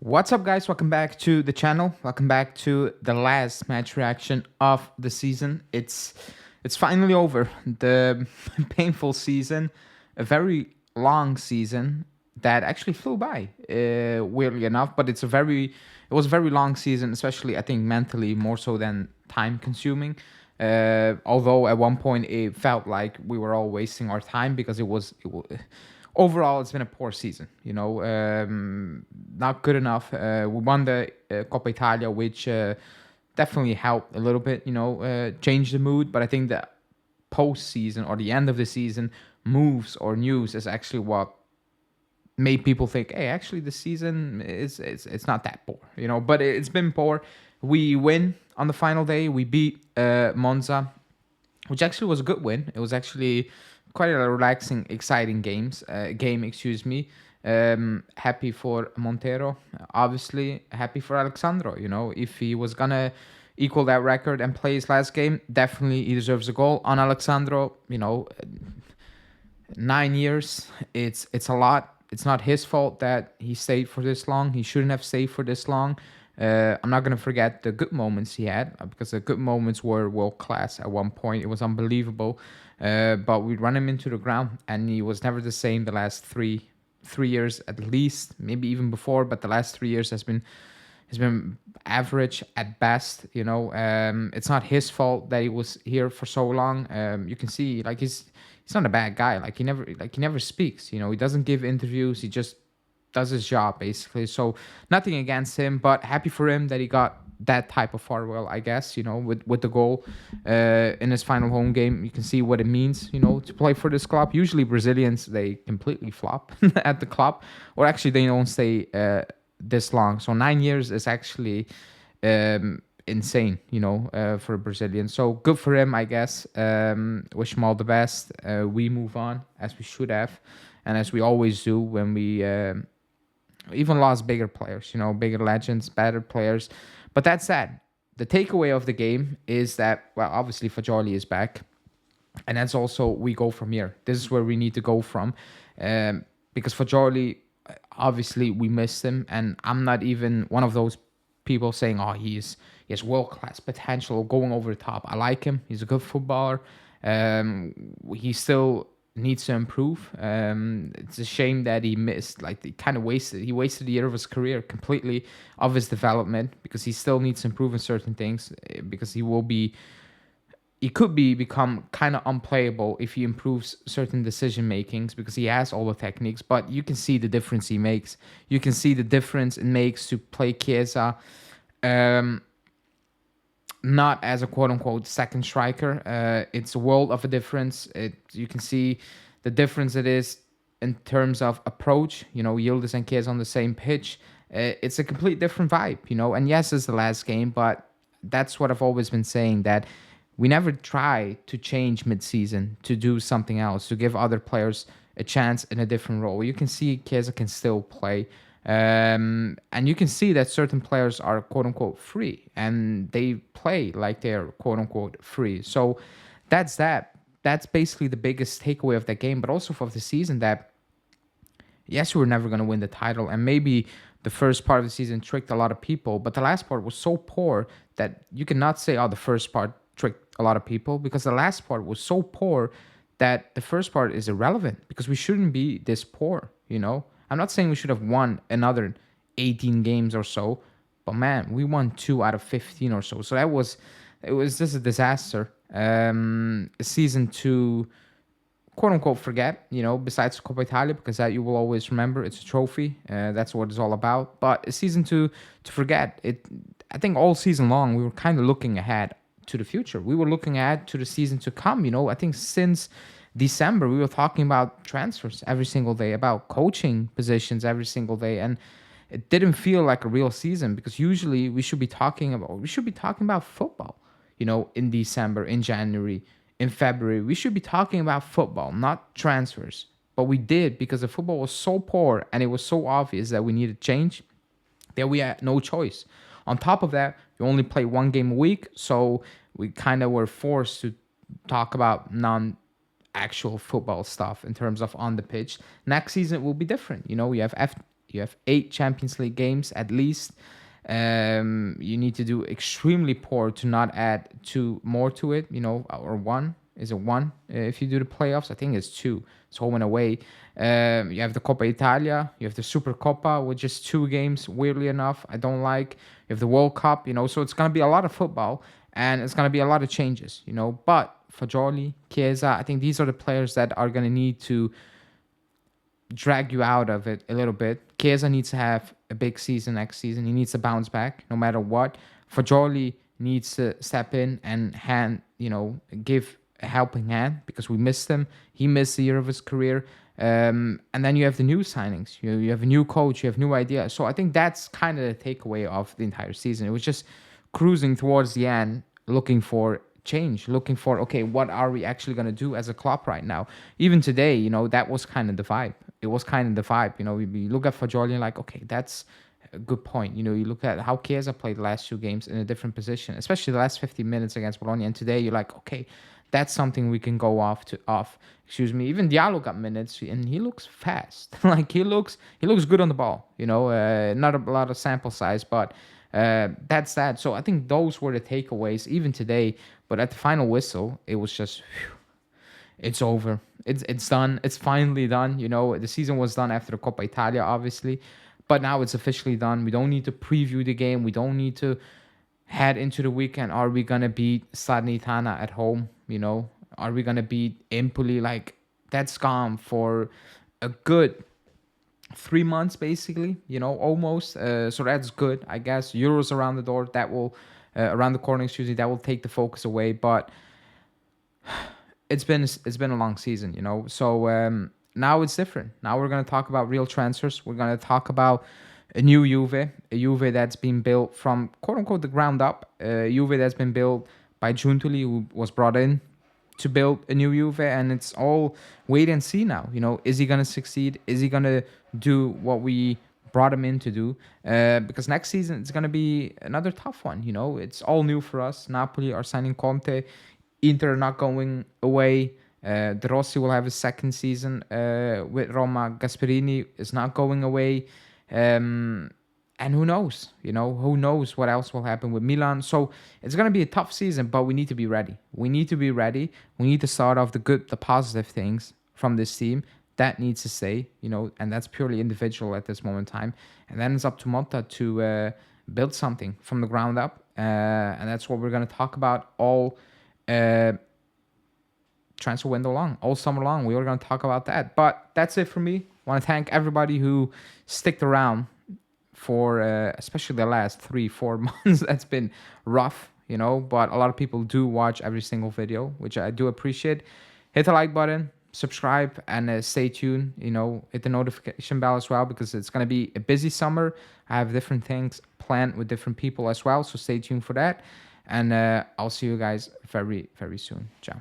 What's up, guys? Welcome back to the channel. Welcome back to the last match reaction of the season. It's finally over. The painful season, a very long season that actually flew by, weirdly enough. But it was a very long season, especially I think mentally more so than time consuming. Although at one point it felt like we were all wasting our time because overall, it's been a poor season. Not good enough. We won the Coppa Italia, which definitely helped a little bit. Change the mood. But I think the post-season or the end of the season moves or news is actually what made people think, hey, actually, the season is it's not that poor. But it's been poor. We win on the final day. We beat Monza, which actually was a good win. It was actually quite a relaxing, exciting game. Excuse me. Happy for Montero, obviously. Happy for Alexandro. If he was gonna equal that record and play his last game, definitely he deserves a goal. On Alexandro, 9 years. It's a lot. It's not his fault that he stayed for this long. He shouldn't have stayed for this long. I'm not going to forget the good moments he had, because the good moments were world class at one point. It was unbelievable. But we run him into the ground, and he was never the same the last three years at least, maybe even before. But the last 3 years has been average at best. It's not his fault that he was here for so long. You can see, like, he's not a bad guy. He never speaks. He doesn't give interviews. He just does his job, basically. So nothing against him, but happy for him that he got that type of farewell, I guess. With the goal in his final home game. You can see what it means, to play for this club. Usually Brazilians, they completely flop at the club, or actually they don't stay this long. So 9 years is actually insane, for a Brazilian. So good for him, I guess. Wish him all the best. We move on, as we should have, and as we always do when we even lost bigger players, bigger legends, better players. But that's sad. The takeaway of the game is that, well, obviously Fagioli is back, and that's also we go from here. This is where we need to go from, because Fagioli, obviously we missed him, and I'm not even one of those people saying, oh, he has world-class potential going over the top. I like him. He's a good footballer. He still needs to improve. It's a shame that he missed, he wasted a year of his career completely, of his development, because he still needs to improve in certain things, because he could become kind of unplayable if he improves certain decision makings, because he has all the techniques. But you can see the difference he makes. You can see the difference it makes to play Chiesa not as a quote-unquote second striker. It's a world of a difference. You can see the difference it is in terms of approach. Yildiz and Chiesa on the same pitch. It's a complete different vibe, and yes, it's the last game, but that's what I've always been saying, that we never try to change mid-season, to do something else, to give other players a chance in a different role. You can see Chiesa can still play. And you can see that certain players are quote-unquote free, and they play like they're quote-unquote free. So that's basically the biggest takeaway of that game, but also for the season, that yes, we were never going to win the title, and maybe the first part of the season tricked a lot of people, but the last part was so poor that you cannot say, oh, the first part tricked a lot of people, because the last part was so poor that the first part is irrelevant, because we shouldn't be this poor. I'm not saying we should have won another 18 games or so, but man, we won 2 out of 15 or so. So it was just a disaster. A season to quote unquote forget, besides Coppa Italia, because that you will always remember. It's a trophy. That's what it's all about. But a season to forget. I think all season long we were kind of looking ahead to the future. We were looking ahead to the season to come. I think since December, we were talking about transfers every single day, about coaching positions every single day, and it didn't feel like a real season, because usually we should be talking about football, in December, in January, in February. We should be talking about football, not transfers. But we did, because the football was so poor and it was so obvious that we needed change, that we had no choice. On top of that, we only play one game a week, so we kind of were forced to talk about actual football stuff in terms of on the pitch. Next season will be different. We have You have 8 Champions League games at least. You need to do extremely poor to not add 2 more to it, or 1. Is it 1 if you do the playoffs? I think it's 2. It's home and away. You have the Coppa Italia. You have the Super Coppa, with just 2 games, weirdly enough. I don't like. You have the World Cup, so it's going to be a lot of football, and it's going to be a lot of changes, But Fagioli, Chiesa, I think these are the players that are going to need to drag you out of it a little bit. Chiesa needs to have a big season next season. He needs to bounce back no matter what. Fagioli needs to step in and give a helping hand, because we missed him. He missed the year of his career. And then you have the new signings. You have a new coach. You have new ideas. So I think that's kind of the takeaway of the entire season. It was just cruising towards the end, looking for change, looking for, okay, what are we actually going to do as a club right now? Even today, that was kind of the vibe. It was kind of the vibe. We look at Fagioli and like, okay, that's a good point. You look at how Chiesa played the last 2 games in a different position, especially the last 50 minutes against Bologna. And today you're like, okay, that's something we can go off. Even Diallo got minutes, and he looks fast. Like he looks good on the ball. Not a lot of sample size, but that's that. So I think those were the takeaways even today. But at the final whistle, it was just, it's over. It's done. It's finally done. The season was done after the Coppa Italia, obviously, but now it's officially done. We don't need to preview the game. We don't need to head into the weekend. Are we gonna beat Salernitana at home? Are we gonna beat Empoli? Like, that's gone for a good 3 months, basically. Almost. So that's good, I guess. Euros around the door. That will around the corner. Excuse me. That will take the focus away, but it's been a long season, So now it's different. Now we're gonna talk about real transfers. We're gonna talk about a new Juve that's been built from quote unquote the ground up. Juve that's been built by Giuntoli, who was brought in to build a new Juve, and it's all wait and see now. Is he gonna succeed? Is he gonna do what we brought him in to do? Because next season it's gonna be another tough one. It's all new for us. Napoli are signing Conte. Inter not going away. De Rossi will have his second season with Roma. Gasperini is not going away. And who knows? Who knows what else will happen with Milan? So it's going to be a tough season, but we need to be ready. We need to be ready. We need to start off the positive things from this team. That needs to stay, and that's purely individual at this moment in time. And then it's up to Motta to build something from the ground up. And that's what we're going to talk about all transfer window long, all summer long. We are going to talk about that. But that's it for me. I want to thank everybody who sticked around for especially the last 3-4 months. That's been rough, but a lot of people do watch every single video, which I do appreciate. Hit the like button, subscribe, and stay tuned. Hit the notification bell as well, because it's going to be a busy summer. I have different things planned with different people as well, so stay tuned for that. And I'll see you guys very, very soon. Ciao.